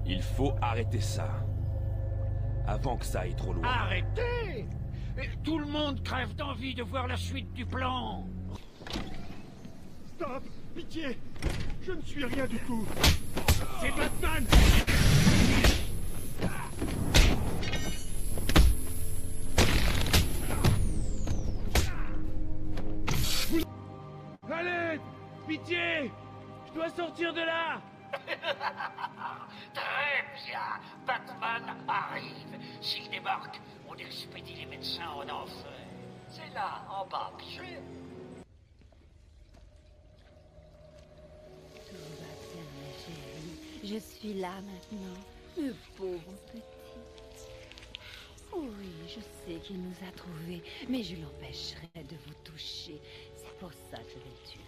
Il faut arrêter ça. Avant que ça aille trop loin. Arrêtez! Tout le monde crève d'envie de voir la suite du plan. Stop! Pitié! Je ne suis rien du tout! C'est Batman! Allez! Pitié! Je dois sortir de là! Très bien. Batman arrive. S'il débarque, on expédie les médecins en enfer. C'est là, en bas, pigé. Tout va bien, ma chérie. Je suis là maintenant, le pauvre petit. Oui, je sais qu'il nous a trouvés, mais je l'empêcherai de vous toucher. C'est pour ça que je vais le tuer.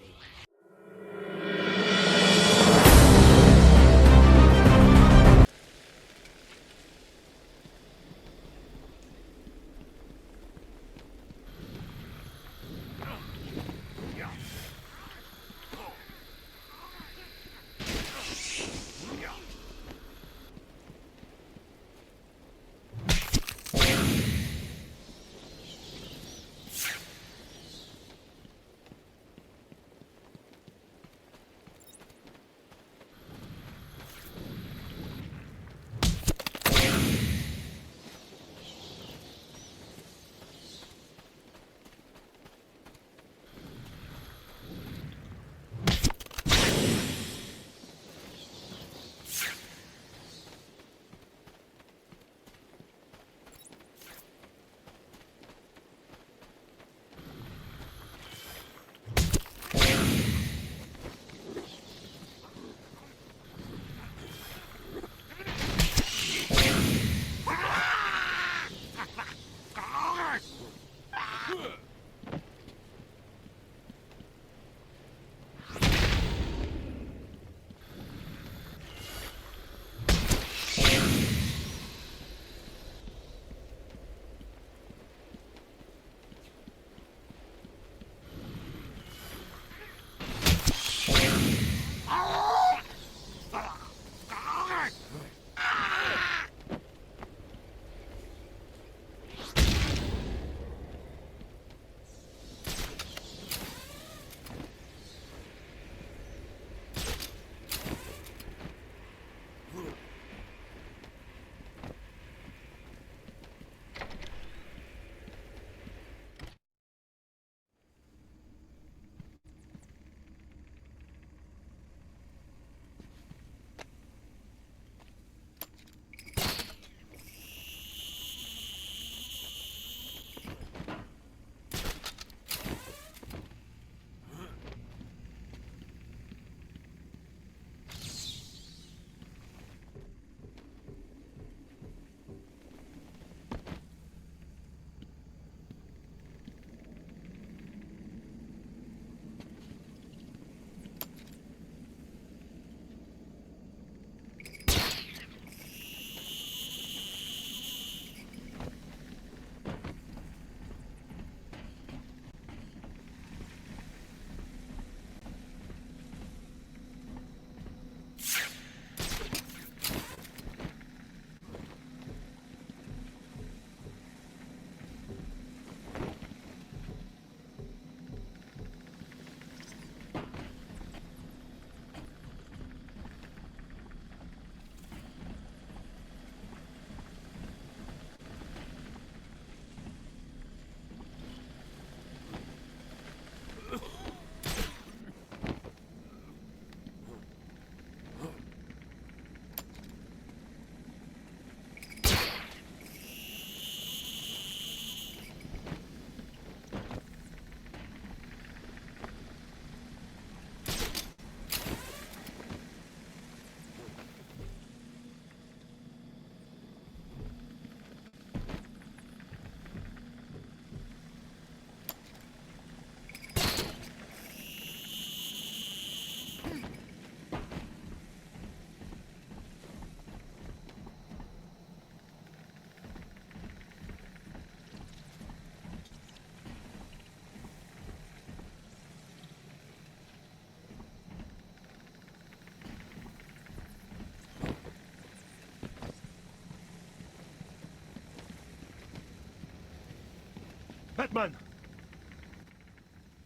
Batman!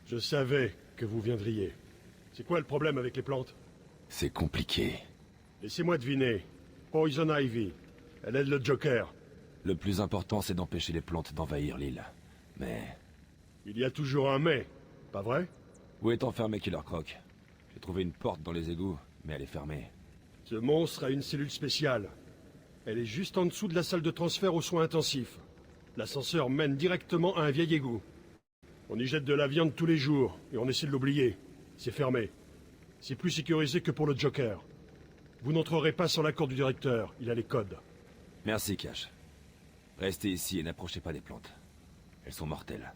Je savais que vous viendriez. C'est quoi le problème avec les plantes? C'est compliqué. Laissez-moi deviner. Poison Ivy. Elle aide le Joker. Le plus important, c'est d'empêcher les plantes d'envahir l'île. Mais... Il y a toujours un mais, pas vrai? où est enfermé Killer Croc? J'ai trouvé une porte dans les égouts, mais elle est fermée. Ce monstre a une cellule spéciale. Elle est juste en dessous de la salle de transfert aux soins intensifs. L'ascenseur mène directement à un vieil égout. On y jette de la viande tous les jours, et on essaie de l'oublier. C'est fermé. C'est plus sécurisé que pour le Joker. Vous n'entrerez pas sans l'accord du directeur, il a les codes. Merci, Cash. Restez ici et n'approchez pas des plantes. Elles sont mortelles.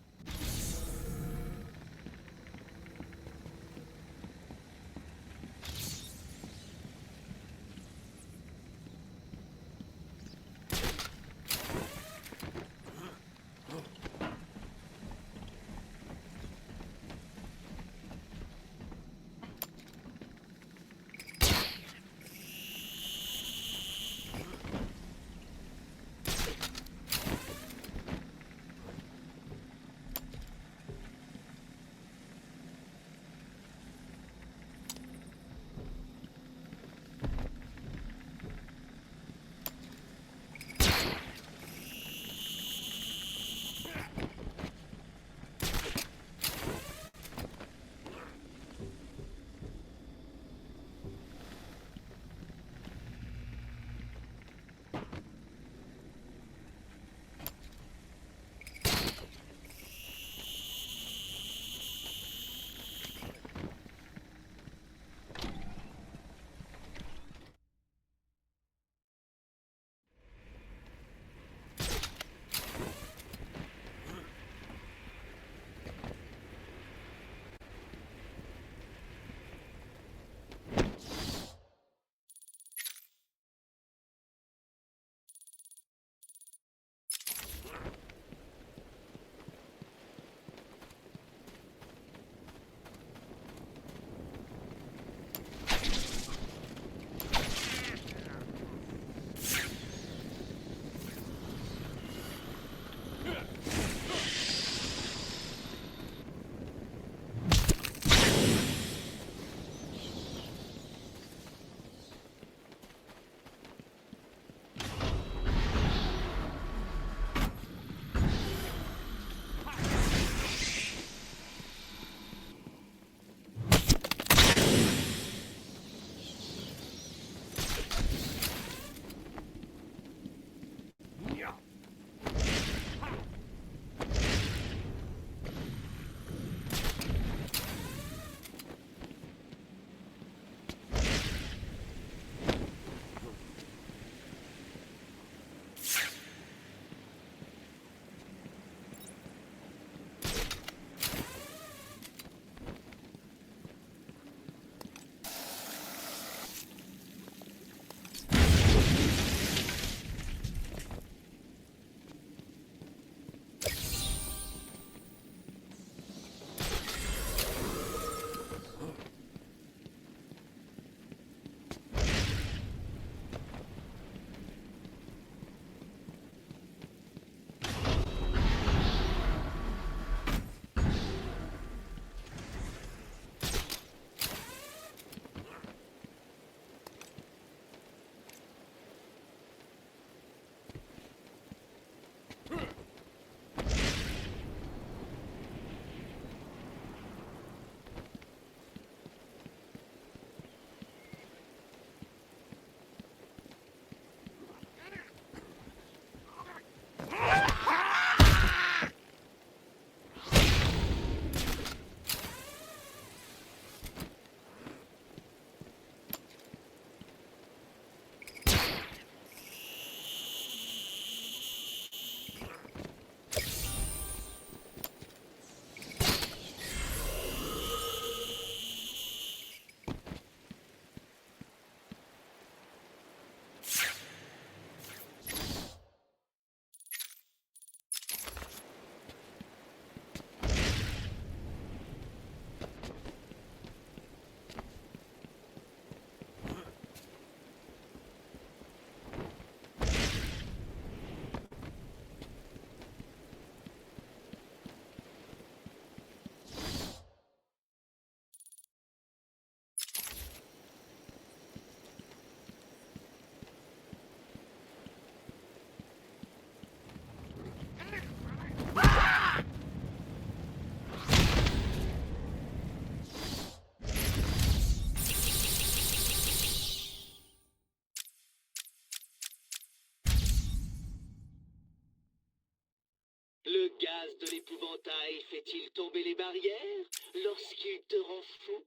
gaz de l'épouvantail fait-il tomber les barrières lorsqu'il te rend fou?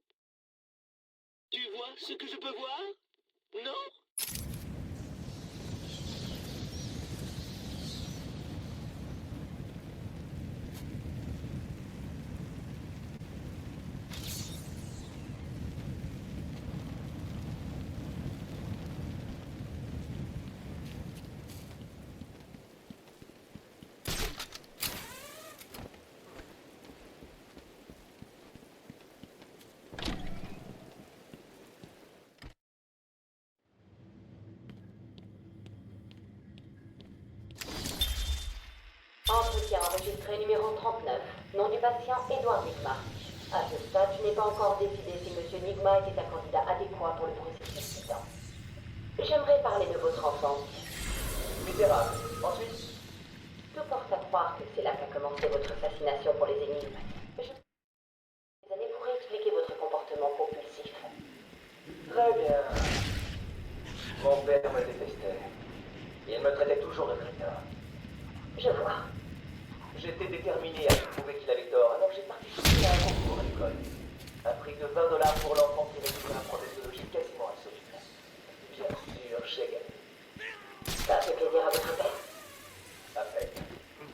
Tu vois ce que je peux voir? Non? Entretien enregistré numéro 39. Nom du patient, Edouard Nigma. À ce stade, je n'ai pas encore décidé si Monsieur Nigma était un candidat adéquat pour le processus suivant. J'aimerais parler de votre enfance. Misérable. Ensuite? Tout porte à croire que c'est là qu'a commencé votre fascination pour les énigmes. Des années pourraient expliquer votre comportement compulsif. Très bien. Mon père me détestait. Il me traitait toujours de crétin. Je vois. J'étais déterminé à lui prouver qu'il avait tort, alors j'ai participé à un concours à l'école. Un prix de $20 pour l'enfant qui résout un problème de logique quasiment insoluble. Bien sûr, j'ai gagné. Ça fait plaisir à votre père? À peine.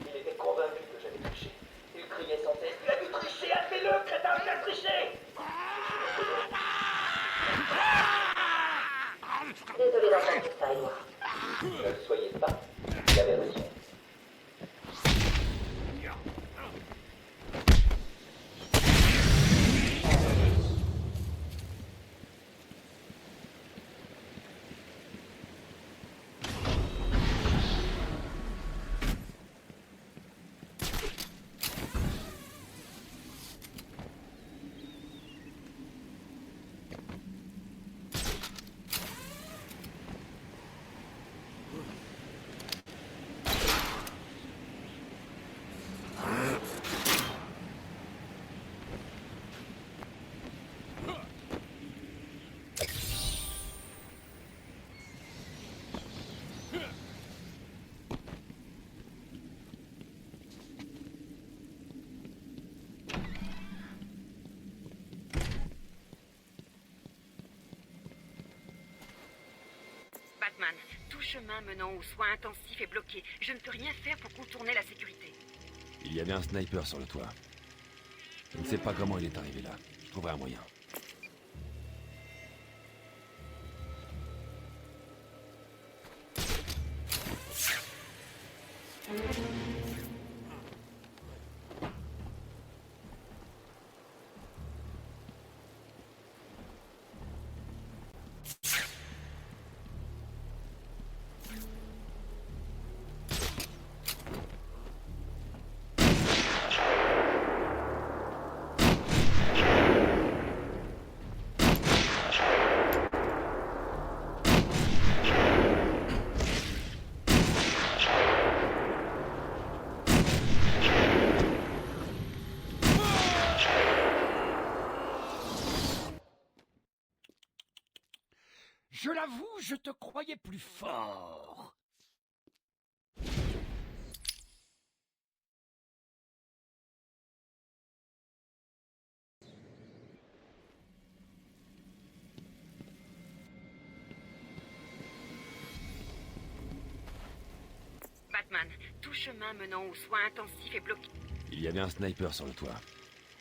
Il était convaincu que j'avais triché. Il criait sans cesse: il a dû tricher, fais-le, crétin, il a triché! Désolé d'entendre ça, Edouard. Ne le soyez pas, il avait raison. Batman, tout chemin menant aux soins intensifs est bloqué. Je ne peux rien faire pour contourner la sécurité. Il y avait un sniper sur le toit. Je ne sais pas comment il est arrivé là. Je trouverai un moyen. Je l'avoue, je te croyais plus fort. Batman, tout chemin menant aux soins intensifs est bloqué. Il y avait un sniper sur le toit.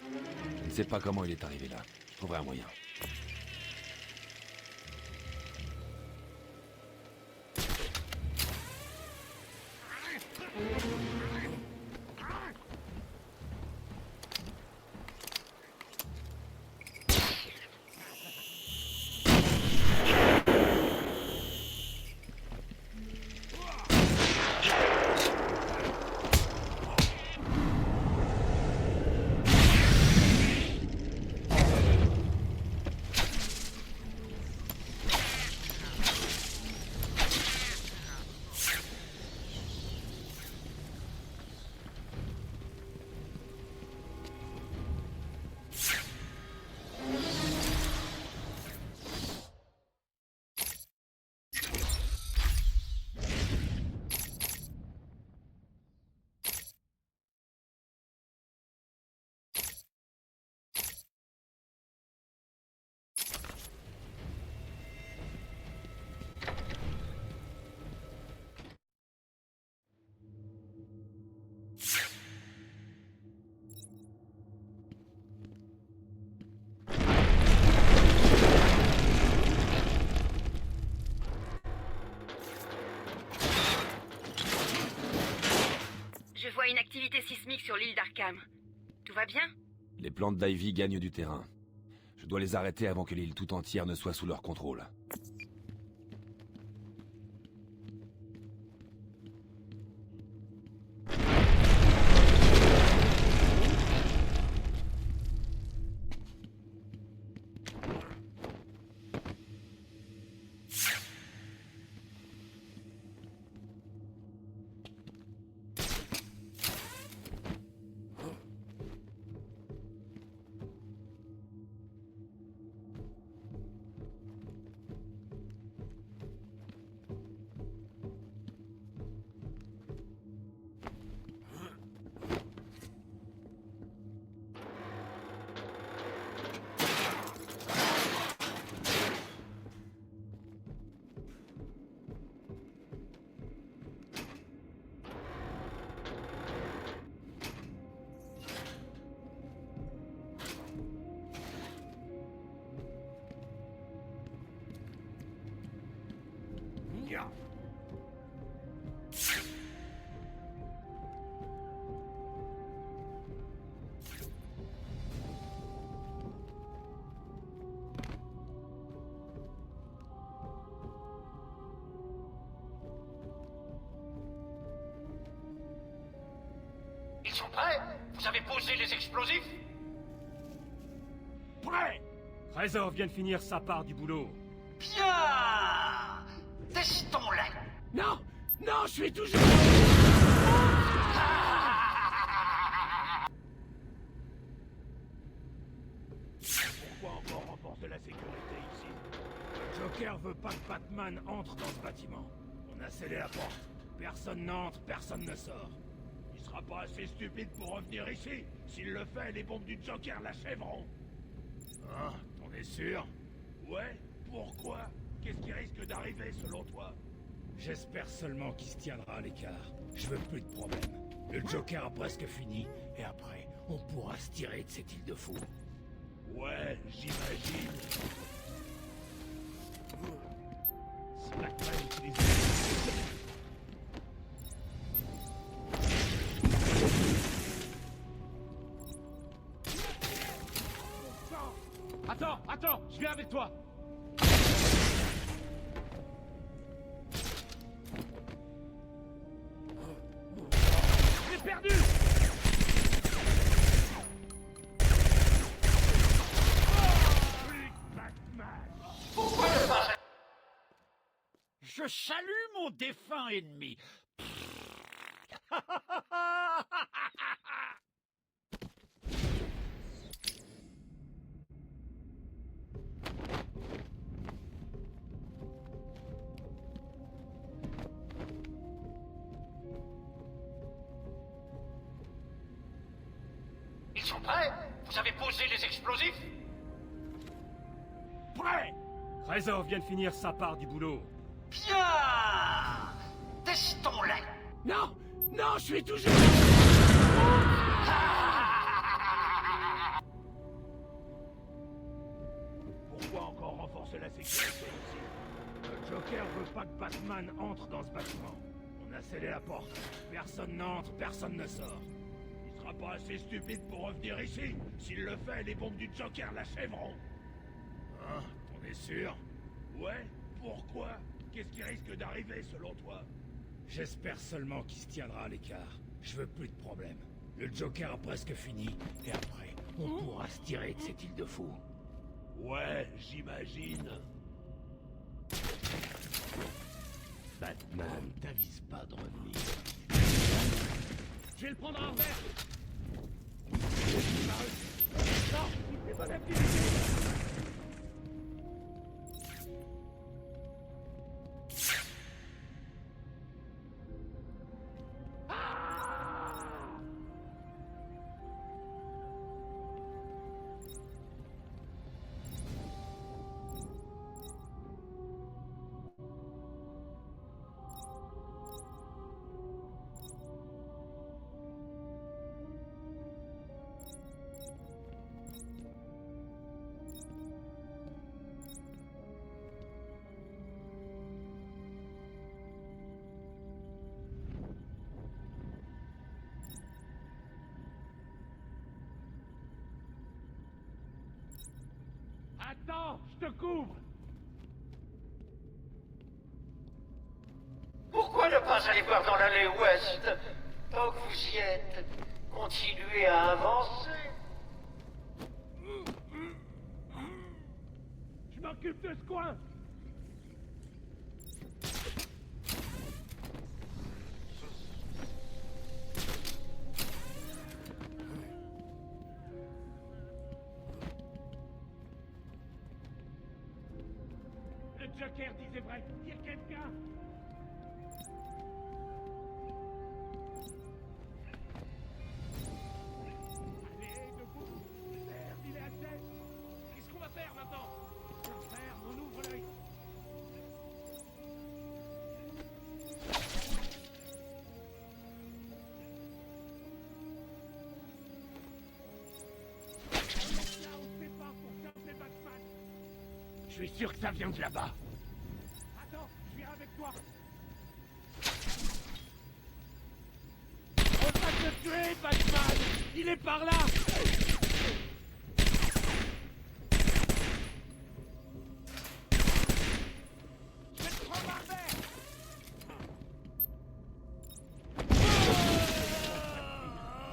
Je ne sais pas comment il est arrivé là. Je trouverai un moyen. une activité sismique sur l'île d'Arkham. Tout va bien? Les plantes d'Ivy gagnent du terrain. Je dois les arrêter avant que l'île tout entière ne soit sous leur contrôle. Ils sont prêts? Vous avez posé les explosifs? Prêt! Trésor vient de finir sa part du boulot. Bien! Testons-les! Non! Non, je suis toujours... Pourquoi encore renforcer la sécurité ici? Le Joker veut pas que Batman entre dans ce bâtiment. On a scellé la porte. Personne n'entre, personne ne sort. Il sera pas assez stupide pour revenir ici. S'il le fait, les bombes du Joker l'achèveront. Hein? T'en es sûr? Ouais? Pourquoi? Qu'est-ce qui risque d'arriver selon toi? J'espère seulement qu'il se tiendra à l'écart. Je veux plus de problème. Le Joker a presque fini, et après, on pourra se tirer de cette île de fous. Ouais, j'imagine. Si Batman utilise... Attends, je viens avec toi. J'ai perdu. Pourquoi ne pas... Je salue mon défunt ennemi. Ils sont prêts? Vous avez posé les explosifs? Prêt. Trésor vient de finir sa part du boulot. Bien! Testons-les! Non! Non, je suis toujours... Pourquoi encore renforcer la sécurité ici? Le Joker veut pas que Batman entre dans ce bâtiment. On a scellé la porte. Personne n'entre, personne ne sort. Il sera pas assez stupide pour revenir ici. S'il le fait, les bombes du Joker l'achèveront. Hein? T'en es sûr? Ouais? Pourquoi? Qu'est-ce qui risque d'arriver selon toi? J'espère seulement qu'il se tiendra à l'écart. Je veux plus de problème. Le Joker a presque fini, et après, on pourra se tirer de cette île de fous. Ouais, j'imagine. Batman, t'avise pas de revenir. Je vais le prendre à revers. Non, c'est pas d'activité. Attends, je te couvre. Pourquoi ne pas aller voir dans l'allée ouest? Tant que vous y êtes, continuez à avancer. Je m'occupe de ce coin. Le Joker disait vrai. Il y a quelqu'un. Allez, debout. Merde, il est à tête. Qu'est-ce qu'on va faire maintenant? Frère, on ouvre l'œil. Là, on se sépare pour taper Batman. Je suis sûr que ça vient de là-bas. Attends, je viens avec toi. On va te tuer, Batman. Il est par là. Je vais te bombarder.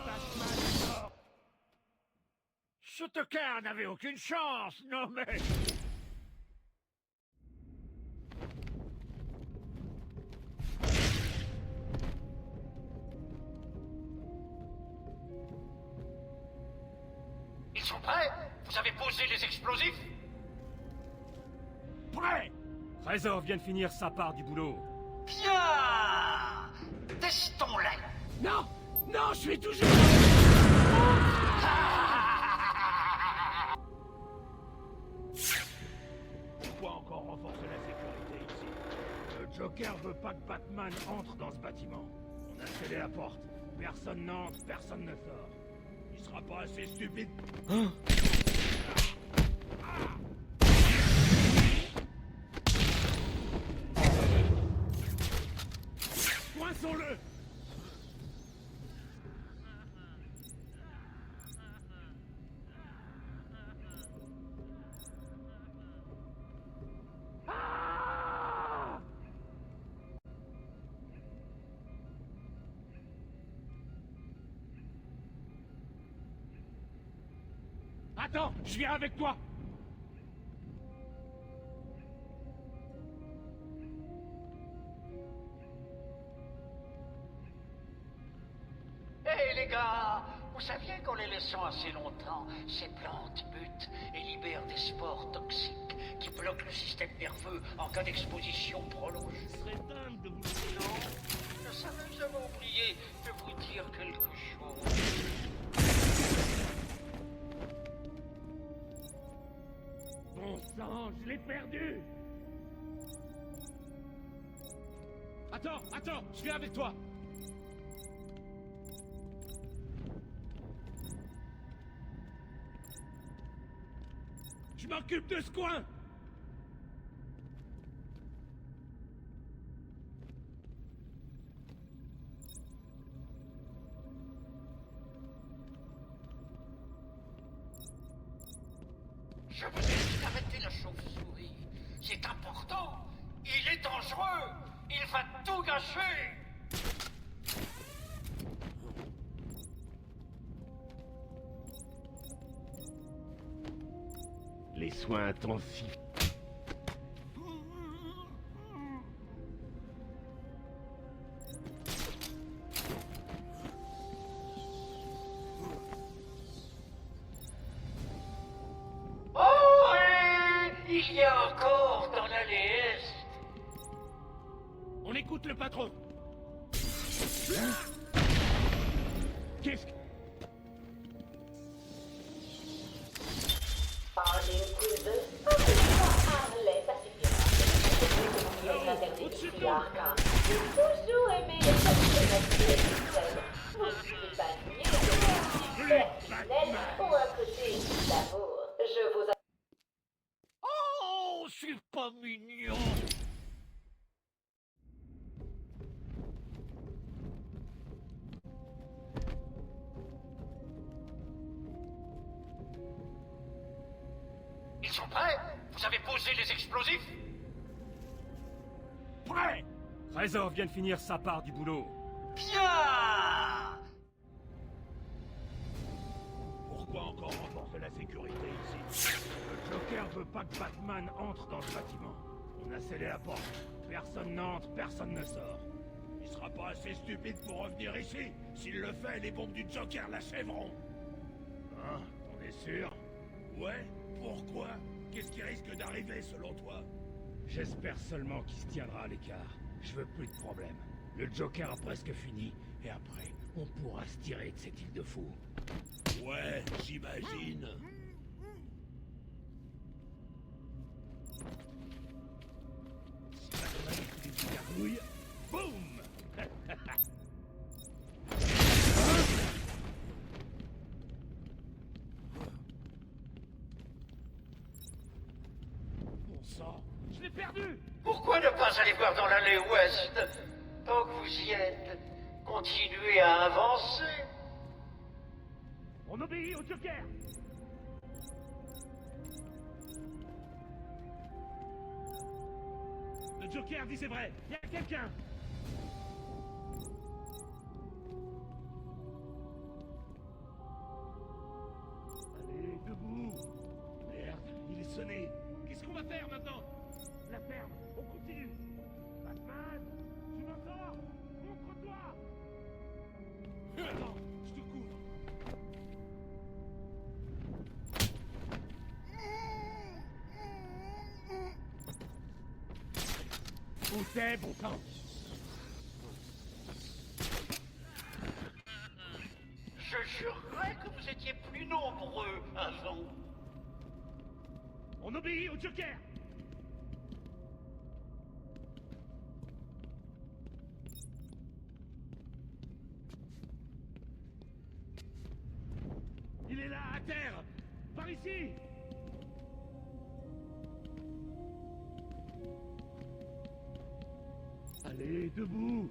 Batman est mort. Ce tocard n'avait aucune chance, non mais... Ils sont prêts? Vous avez posé les explosifs? Prêt! Trésor vient de finir sa part du boulot. Bien! Testons-les! Non! Non, je suis toujours... Pourquoi encore renforcer la sécurité ici? Le Joker veut pas que Batman entre dans ce bâtiment. On a scellé la porte. Personne n'entre, personne ne sort. Il sera pas assez stupide. Coinçons-le! Attends, je viens avec toi. Hé les gars, vous saviez qu'en les laissant assez longtemps, ces plantes mutent et libèrent des spores toxiques qui bloquent le système nerveux en cas d'exposition prolongée? Ce serait dingue de vous... Non, je savais que j'avais oublié de vous dire quelque chose. Bon sang, je l'ai perdu. Attends, je viens avec toi. Je m'occupe de ce coin. Je vous ai dit d'arrêter la chauve-souris. C'est important. Il est dangereux. Il va tout gâcher. Les soins intensifs. Oh oui, il y a encore dans l'allée est. On écoute le patron. Qu'est-ce que... Harley Quinn, pas Harley, ça suffira. C'est interdit ici à Arkham. J'ai toujours aimé les personnalités visuelles. Je suis pas lié de personnel ou un côté d'amour. Je vous... Oh, c'est pas mignon. Ils sont prêts? Vous avez posé les explosifs? Prêt! Trésor vient de finir sa part du boulot. Bien! Pourquoi encore renforcer la sécurité ici? Le Joker veut pas que Batman entre dans ce bâtiment. On a scellé la porte. Personne n'entre, personne ne sort. Il sera pas assez stupide pour revenir ici. S'il le fait, les bombes du Joker l'achèveront. Hein? On est sûr? Ouais? Pourquoi? Qu'est-ce qui risque d'arriver selon toi? J'espère seulement qu'il se tiendra à l'écart. Je veux plus de problème. Le Joker a presque fini, et après, on pourra se tirer de cette île de fous. Ouais, j'imagine. Si Batman fait des gargouilles, boum. Bon sang, je l'ai perdu. Pourquoi ne pas aller voir dans l'allée ouest? Tant que vous y êtes, continuez à avancer. On obéit au Joker. Le Joker dit c'est vrai, il y a quelqu'un. Allez, debout. Merde, il est sonné. Qu'est-ce qu'on va faire maintenant? La ferme, on continue. Batman, tu m'entends? Montre-toi. Attends, je te couvre. Où c'est, bon sang? Je jurerais que vous étiez plus nombreux avant. On obéit au Joker. Il est là, à terre. Par ici. Allez, debout.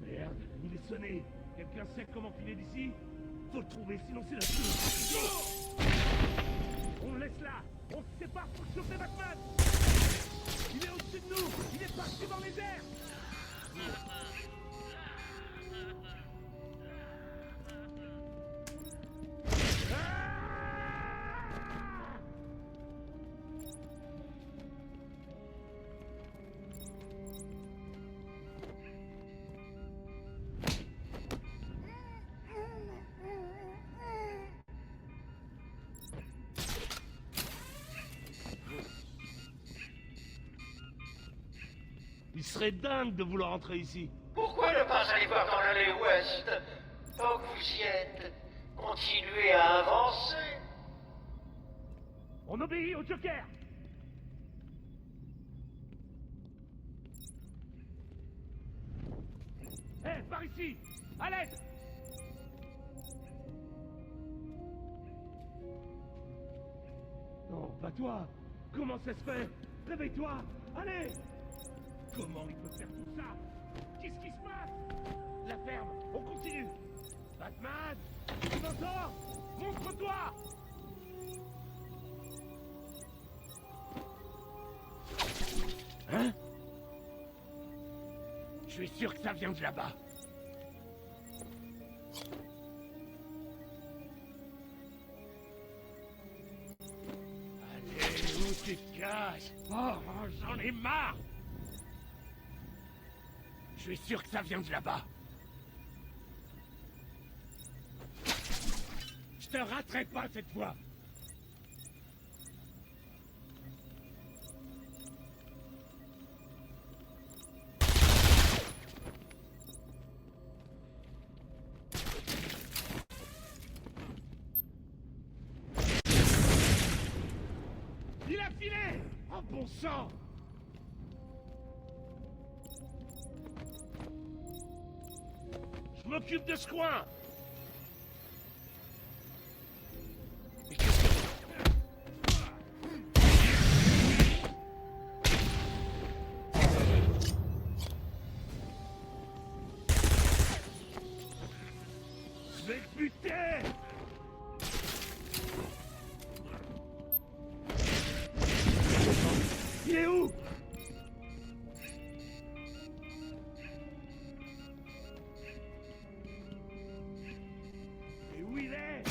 Merde, il est sonné. Quelqu'un sait comment filer d'ici? Faut le trouver, sinon c'est la fin. On le laisse là. On se sépare pour choper Batman. Il est au-dessus de nous. Il est parti dans les airs. Il serait dingue de vouloir entrer ici. Pourquoi ne pas aller voir dans l'allée ouest? Tant que vous y êtes, continuez à avancer. On obéit au Joker. Hé, par ici. À l'aide. Non, pas toi. Comment ça se fait? Réveille-toi. Allez. Comment il peut faire tout ça? Qu'est-ce qui se passe? La ferme, on continue. Batman, tu m'entends? Montre-toi. Hein? Je suis sûr que ça vient de là-bas. Allez, où tu te caches? Oh, j'en ai marre. Je suis sûr que ça vient de là-bas. Je te raterai pas cette fois. Il a filé! Oh bon sang! Je m'occupe de ce coin. Mais qu'est-ce que... Je vais te buter. est où? Et où il est?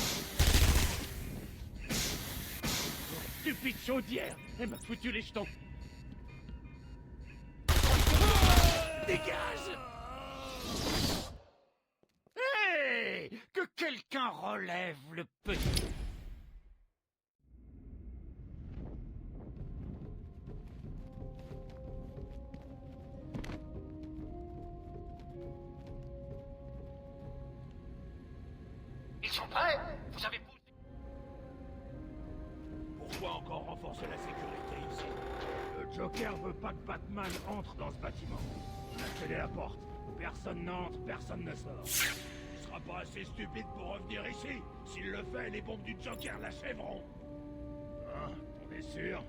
Stupide chaudière! Elle m'a foutu les jetons! Dégage! Hey! Que quelqu'un relève le petit... Ils sont prêts? Vous avez poussé... Pourquoi encore renforcer la sécurité ici? Le Joker veut pas que Batman entre dans ce bâtiment. On a scellé la porte. Personne n'entre, personne ne sort. Il sera pas assez stupide pour revenir ici. S'il le fait, les bombes du Joker l'achèveront. Hein? On est sûr?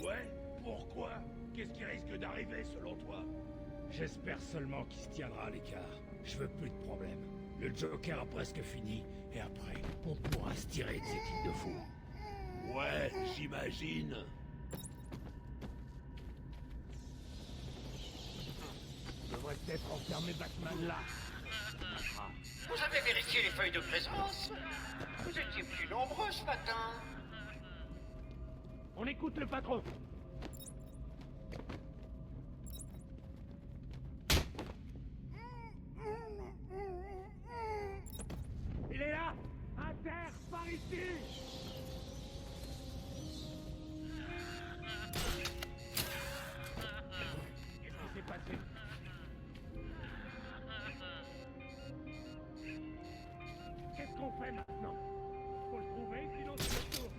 Ouais? Pourquoi? Qu'est-ce qui risque d'arriver selon toi? J'espère seulement qu'il se tiendra à l'écart. Je veux plus de problèmes. Le Joker a presque fini, et après, on pourra se tirer de ces types de fous. Ouais, j'imagine. Je devrais peut-être enfermer Batman là. Vous avez vérifié les feuilles de présence? Vous étiez plus nombreux ce matin. On écoute le patron. Il est là! À terre, par ici! Qu'est-ce qui s'est passé? Qu'est-ce qu'on fait maintenant? Faut le trouver, sinon c'est le tour.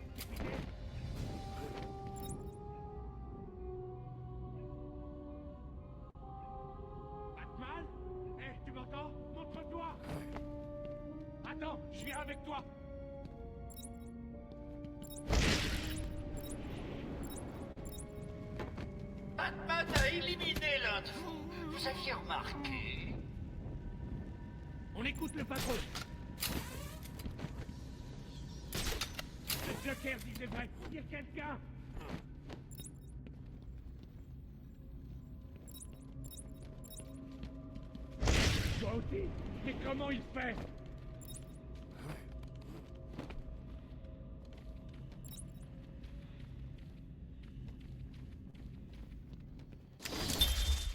Batman? Hé, tu m'entends? Montre-toi! Attends, je viens avec toi! Batman a éliminé l'un de vous. Vous aviez remarqué. On écoute le patron! Le Joker disait vrai, il y a quelqu'un! Toi aussi? Mais comment il fait?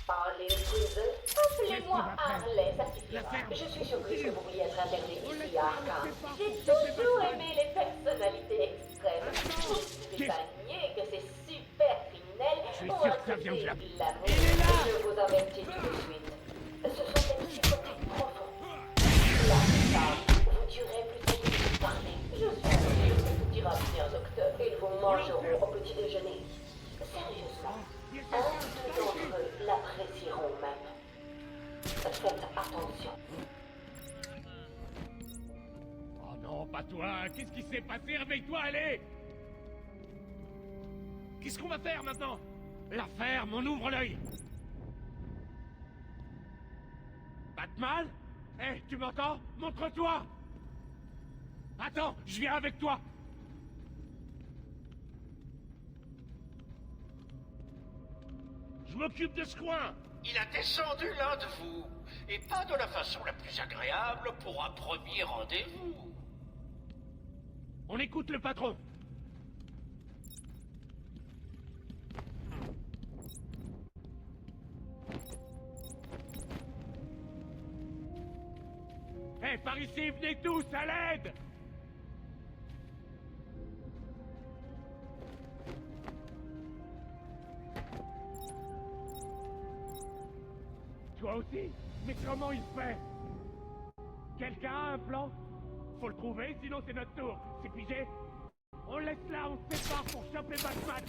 Harley Quinn, appelez-moi Harley, ça suffira. Je suis surprise que vous vouliez être interné ici à Arkham. J'ai toujours aimé les personnalités extrêmes. Vous ne pouvez pas nier que c'est super criminel pour accepter l'amour. Je vous avertis tout de suite. Ce sont des psychopathes profonds. Là, ça, vous tuerez plutôt que de parler. Je suis sûre que tout ira bien, docteur. Ils vous mangeront au petit déjeuner. Sérieusement, un ou deux d'entre eux l'apprécieront même. Faites attention. Oh non, pas toi! Qu'est-ce qui s'est passé? Réveille-toi, allez! Qu'est-ce qu'on va faire maintenant? La ferme, on ouvre l'œil! Batman? Hé, tu m'entends? Montre-toi! Attends, je viens avec toi! Je m'occupe de ce coin! Il a descendu l'un de vous. Et pas de la façon la plus agréable pour un premier rendez-vous. On écoute le patron! Hé, par ici, venez tous, à l'aide! Toi aussi? Mais comment il fait? Quelqu'un a un plan? Faut le trouver, sinon c'est notre tour. C'est pigé? On laisse là, on se sépare pour choper Batman!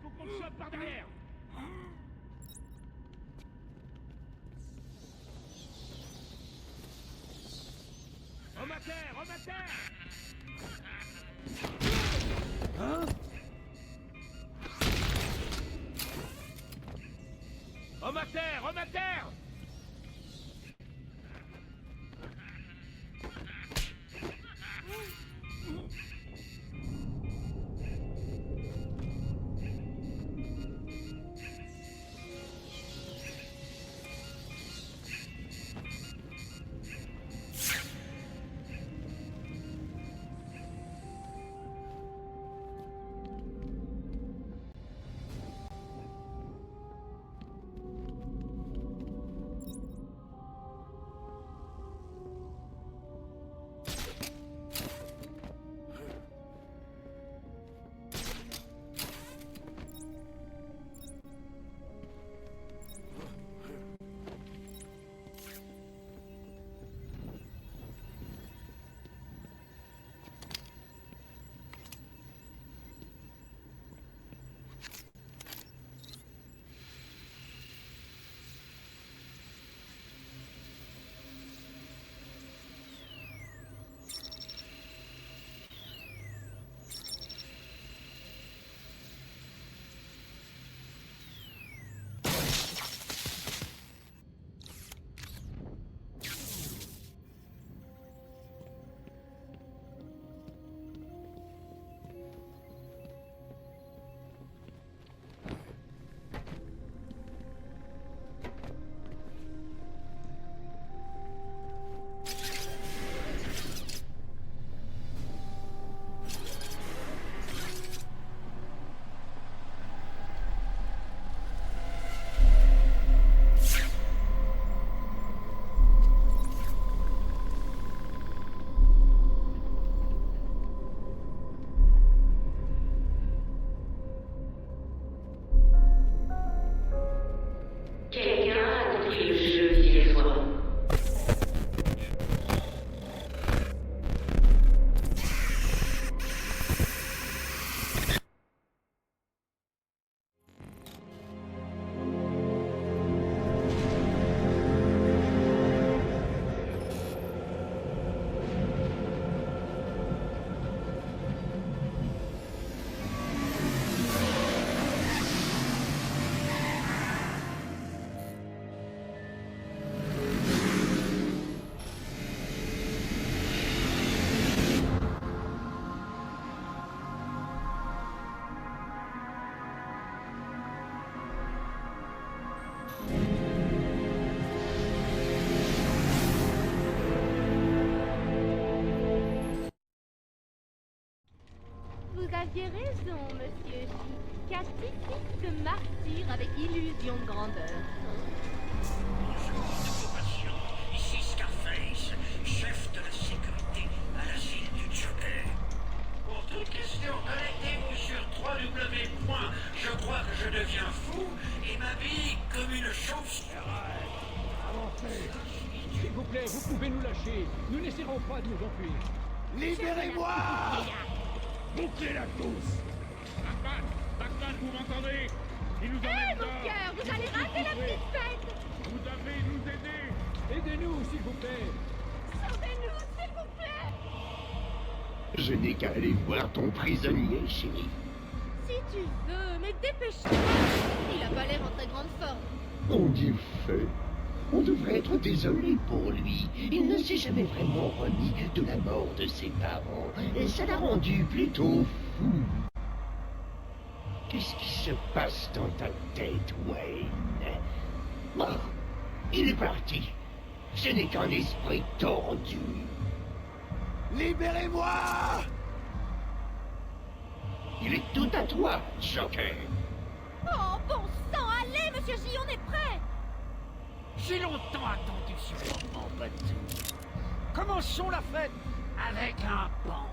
Faut qu'on le chope par derrière! Homme à terre! Homme à terre! Hein? Homme à terre! Homme à terre! Vous aviez raison, monsieur J. Cas typique de martyr avec illusion de grandeur. Bonjour, nouveau patient. Ici Scarface, chef de la sécurité à l'asile du Joker. Pour toute question, connectez-vous sur Je crois que je deviens fou et m'habille comme une chauve-souris. Avancez! S'il vous plaît, vous pouvez nous lâcher. Nous n'essaierons pas de nous enfuir. Libérez-moi! Bouclez-la tous! Batman, vous m'entendez? Il nous Hé, mon cœur, vous allez rater la petite fête! Vous devez nous aider! Aidez-nous, s'il vous plaît! Sauvez-nous, s'il vous plaît! Je n'ai qu'à aller voir ton prisonnier, chérie. Si tu veux, mais dépêche-toi! Il a pas l'air en très grande forme. Oh Dieu feu! On devrait être désolé pour lui. Il ne s'est jamais vraiment remis de la mort de ses parents. Et ça l'a rendu plutôt fou. Qu'est-ce qui se passe dans ta tête, Wayne? Bon, il est parti. Ce n'est qu'un esprit tordu. Libérez-moi! Il est tout à toi, Joker. Oh, bon sang, allez, monsieur J, on est prêt! J'ai longtemps attendu ce moment, Batou. Commençons la fête avec un pan.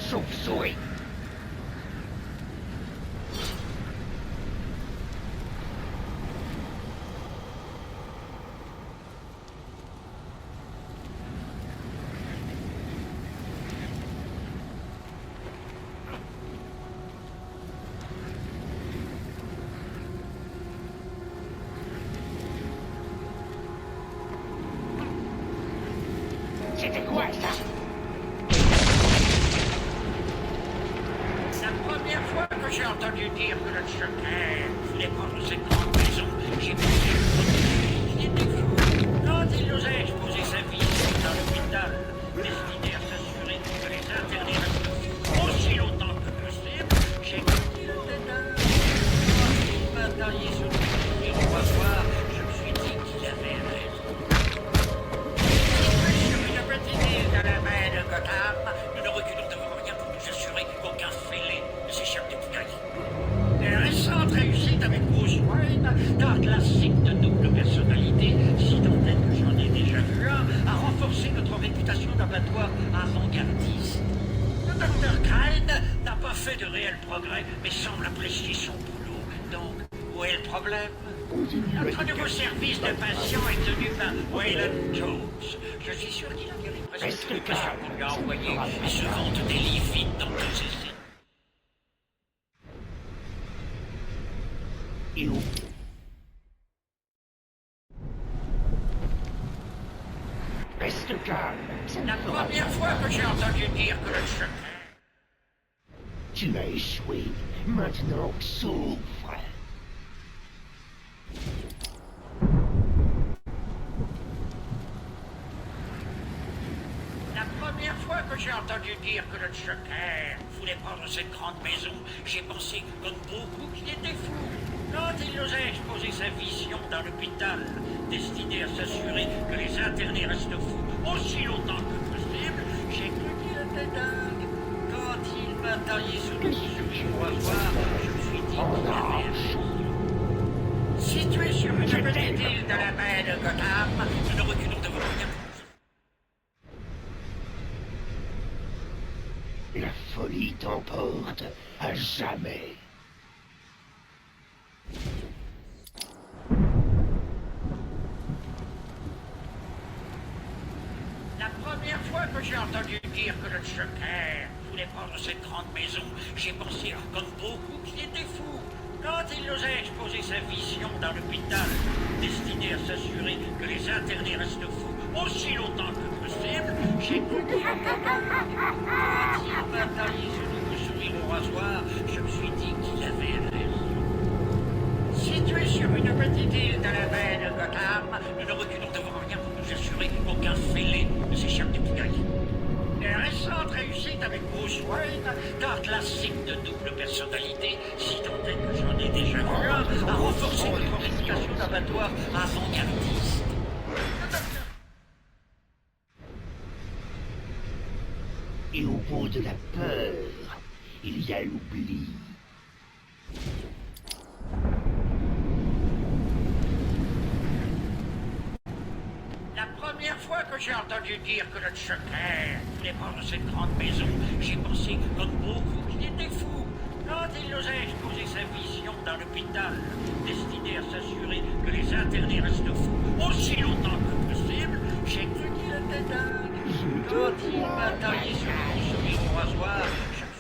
chauve-souris. C'était quoi ça? La première fois que j'ai entendu dire que le Joker voulait prendre cette grande maison, j'ai pensé qu'il était fou. Quand il nous a exposé sa vie dans l'hôpital, destiné à s'assurer que les internés restent aussi longtemps que possible, j'ai cru qu'il était dingue. Quand il m'a taillé sur le sourire au rasoir, je me suis dit qu'il avait raison. Sur une petite île dans la baie de Gotham, nous ne reculons devant rien pour nous assurer qu'aucun fêlé ne s'échappe des poulailles. Les récentes réussites avec Bruce Wayne, d'un classique de double personnalité, si tant est que j'en ai déjà vu un, a renforcé notre réputation d'abattoir avant-gardiste. Le Dr. Crane n'a pas fait de réel progrès, mais semble apprécier son boulot. Donc, où est le problème? Notre nouveau service de patients est tenu par Waylon Jones. Je suis sûr qu'il a guéri presque tous les patients qu'on lui a envoyés et se vante des lits vides dans tous ses sites. Et où? Reste calme, ça La ne fera première pas fois mal. que j'ai entendu dire que le Joker... Tu as échoué, maintenant souffre. La première fois que j'ai entendu dire que le Joker voulait prendre cette grande maison, j'ai pensé, comme beaucoup, qu'il était fou. Quand il nous a exposé sa vision dans l'hôpital, destinée à s'assurer que les internés restent fous aussi longtemps que possible, j'ai cru qu'il était dingue. Quand il m'a taillé sur le rasoir, je me suis dit qu'il avait raison. Situé sur une petite île de la baie de Gotham, nous ne reculons devant rien. La folie t'emporte à jamais. La première fois que j'ai entendu dire que le Joker voulait prendre cette grande maison, j'ai pensé, comme beaucoup, qu'il était fou. Quand il nous a exposé sa vision dans l'hôpital, destinée à s'assurer que les internés restent fous aussi longtemps que possible, j'ai cru qu'il était dingue. Quand il m'a taillé ce nouveau sourire au rasoir, je me suis dit qu'il avait raison. Situé sur une petite île dans la baie de Gotham, nous ne reculons devant rien pour nous assurer qu'aucun fêlé ne s'échappe des poulailles. Les récentes réussites avec Bruce Wayne, d'un classique de double personnalité, si tant est que j'en ai déjà vu un, a renforcé notre réputation d'abattoir avant-gardiste. Et au bout de la peur, il y a l'oubli. La première fois que j'ai entendu dire que le Joker voulait prendre cette grande maison, j'ai pensé, comme beaucoup, qu'il était fou. Quand il nous a exposé sa vision dans l'hôpital, destinée à s'assurer que les internés restent fous aussi longtemps que possible, j'ai cru qu'il était dingue. Quand il m'a taillé sur le sourire au rasoir, je me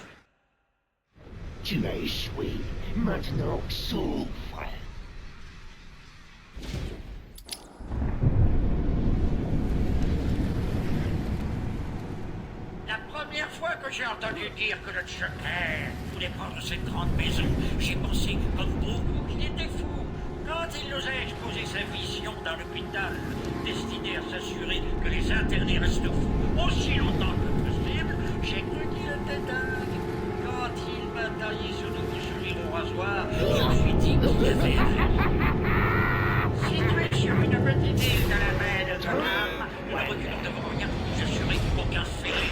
suis... Tu as échoué, maintenant souffre. La première fois que j'ai entendu dire que le Joker voulait prendre cette grande maison, j'ai pensé, comme beaucoup, qu'il était fou. Quand il nous a exposé sa vision dans l'hôpital, destinée à s'assurer que les internés restent fous aussi longtemps que possible, j'ai cru qu'il était dingue. Quand il m'a taillé ce nouveau sourire au rasoir, je me suis dit qu'il avait raison. Situé sur une petite île dans la baie de Gotham, nous ne reculons devant rien pour nous assurer qu'aucun fêlé.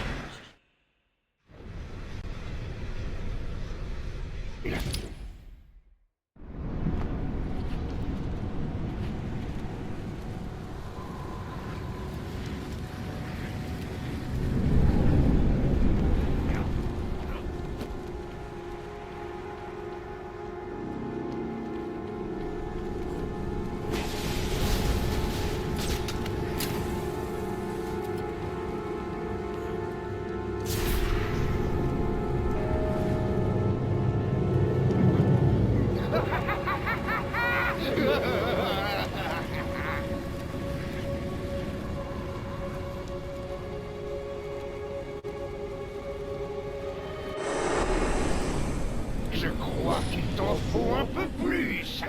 t'en faut un peu plus.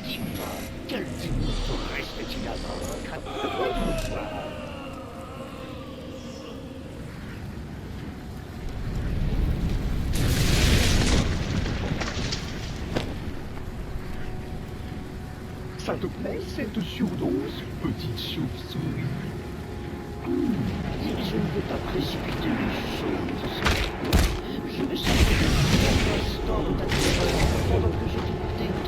Dis-moi, quel démon reste-t-il à vaincre? Voyons voir. Ça te plaît, cette surdose, petite chauve-souris? Je ne veux pas précipiter les choses. Je me sens un instant de ta terreur pendant que je te détruis.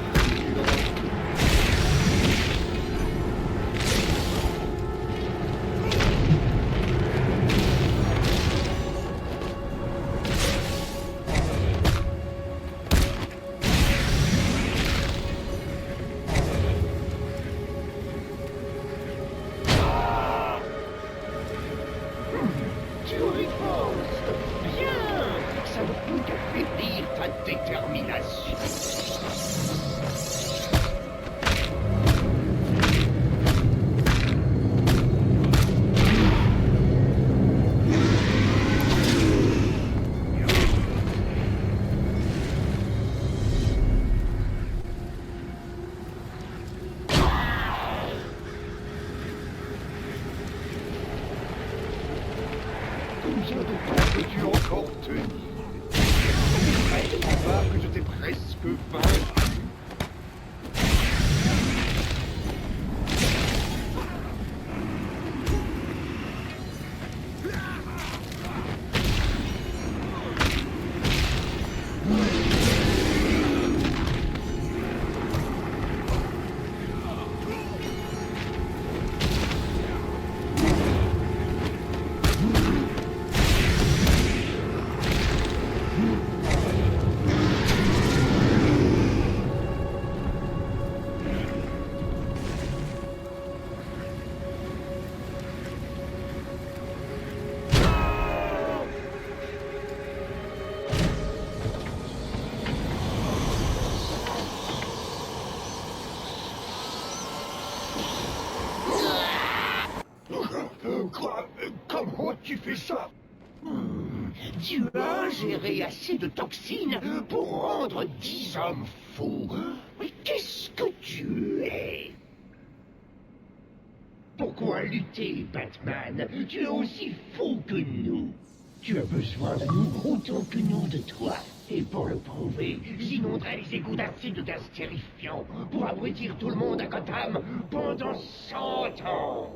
Combien de temps peux-tu encore tenir? Arrête de voir que je t'ai presque vaincu. Comment tu fais ça? Tu as ingéré assez de toxines pour rendre 10 hommes fous. Mais qu'est-ce que tu es? Pourquoi lutter, Batman? Tu es aussi fou que nous. Tu as besoin de nous autant que nous de toi. Et pour le prouver, j'inonderai les égouts d'acide de gaz terrifiant pour abrutir tout le monde à Gotham pendant 100 ans.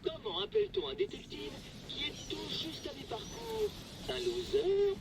Comment appelle-t-on un détective qui est tout juste à mi-parcours? Un loser?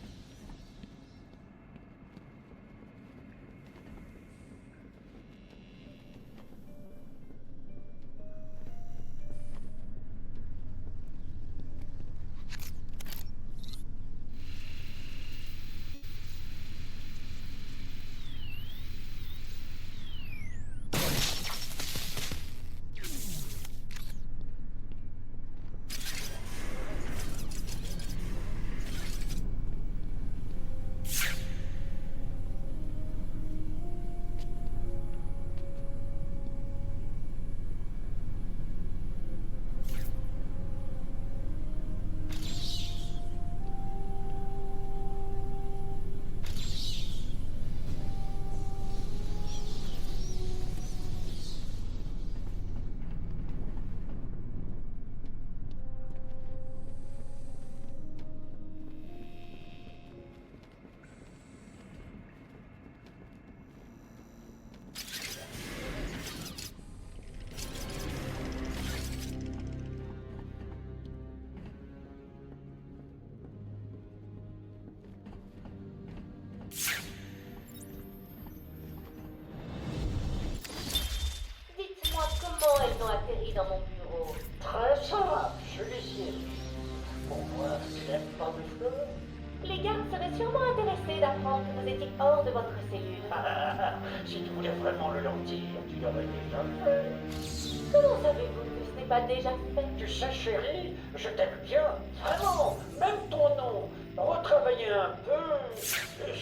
dans mon bureau. Très simple, celui-ci. Pourquoi tu n'aimes pas mes fleurs? Les gardes seraient sûrement intéressés d'apprendre que vous étiez hors de votre cellule. Si tu voulais vraiment le leur dire, tu l'aurais déjà fait. Comment savez-vous que ce n'est pas déjà fait? Tu sais, chérie, je t'aime bien. Vraiment, même ton nom. Retravailler un peu,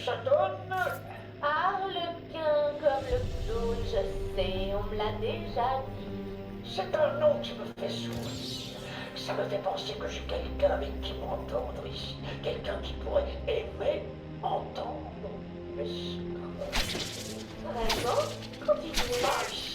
ça donne... Harlequin comme le clown, je sais, on me l'a déjà dit. C'est un nom qui me fait sourire. Ça me fait penser que j'ai quelqu'un avec qui m'entendre ici. Quelqu'un qui pourrait aimer, entendre mes secrets. Vraiment? Continuez. Pas ici.